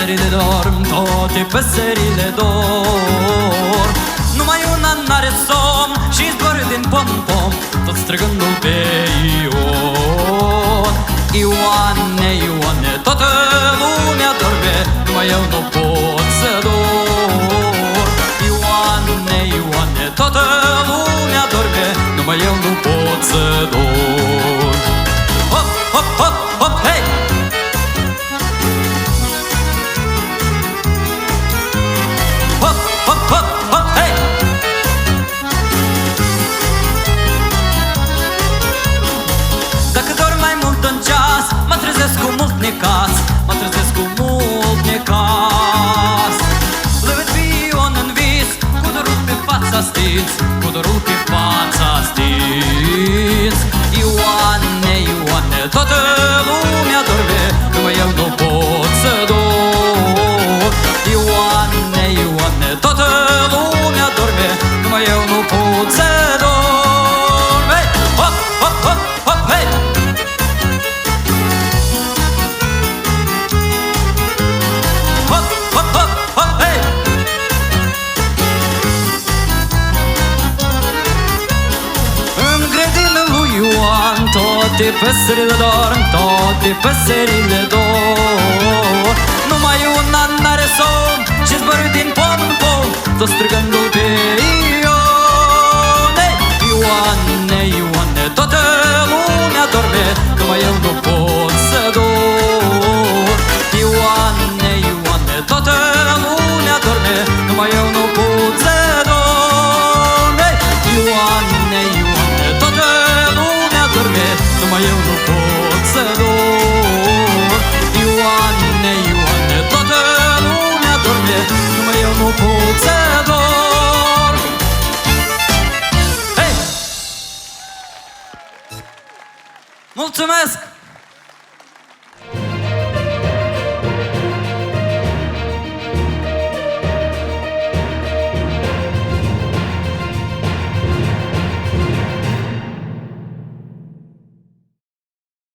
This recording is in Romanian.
păsările dorm, toate păsările dorm. Numai una n-are somn și zbor din pom-pom, tot strigându-l pe Ion. Ioane, Ioane, toată lumea dorme, numai eu nu pot să dorm. Ioane, Ioane, toată lumea dorme, numai eu nu pot să dorm. Hop, hop, hop, hop, hei! Hop, hop, hop, hop, hei! Dacă dorm mai mult în ceas, mă trezesc cu mult necas, mă trezesc cu mult necas. Lăvăd pe Ion în vis, cu dorul pe fața stins, cu dorul pe fața stins. Ioane, Ioane, toată lumea dorme, numai eu nu pot să dorm. Ioane, Ioane, toată lumea dorme, numai eu nu pot să dorm. Hey! Hop, hop, hop, hop, hey! Hop, hop, hop, hop, hey! În grădina lui Ioan toate păsările dorm, toate păsările dorm. Numai una n-are somn și zboară din pom în pom, tot strigându-l pe Ion. Ioane, Ioane, toată lumea dorme, numai eu nu pot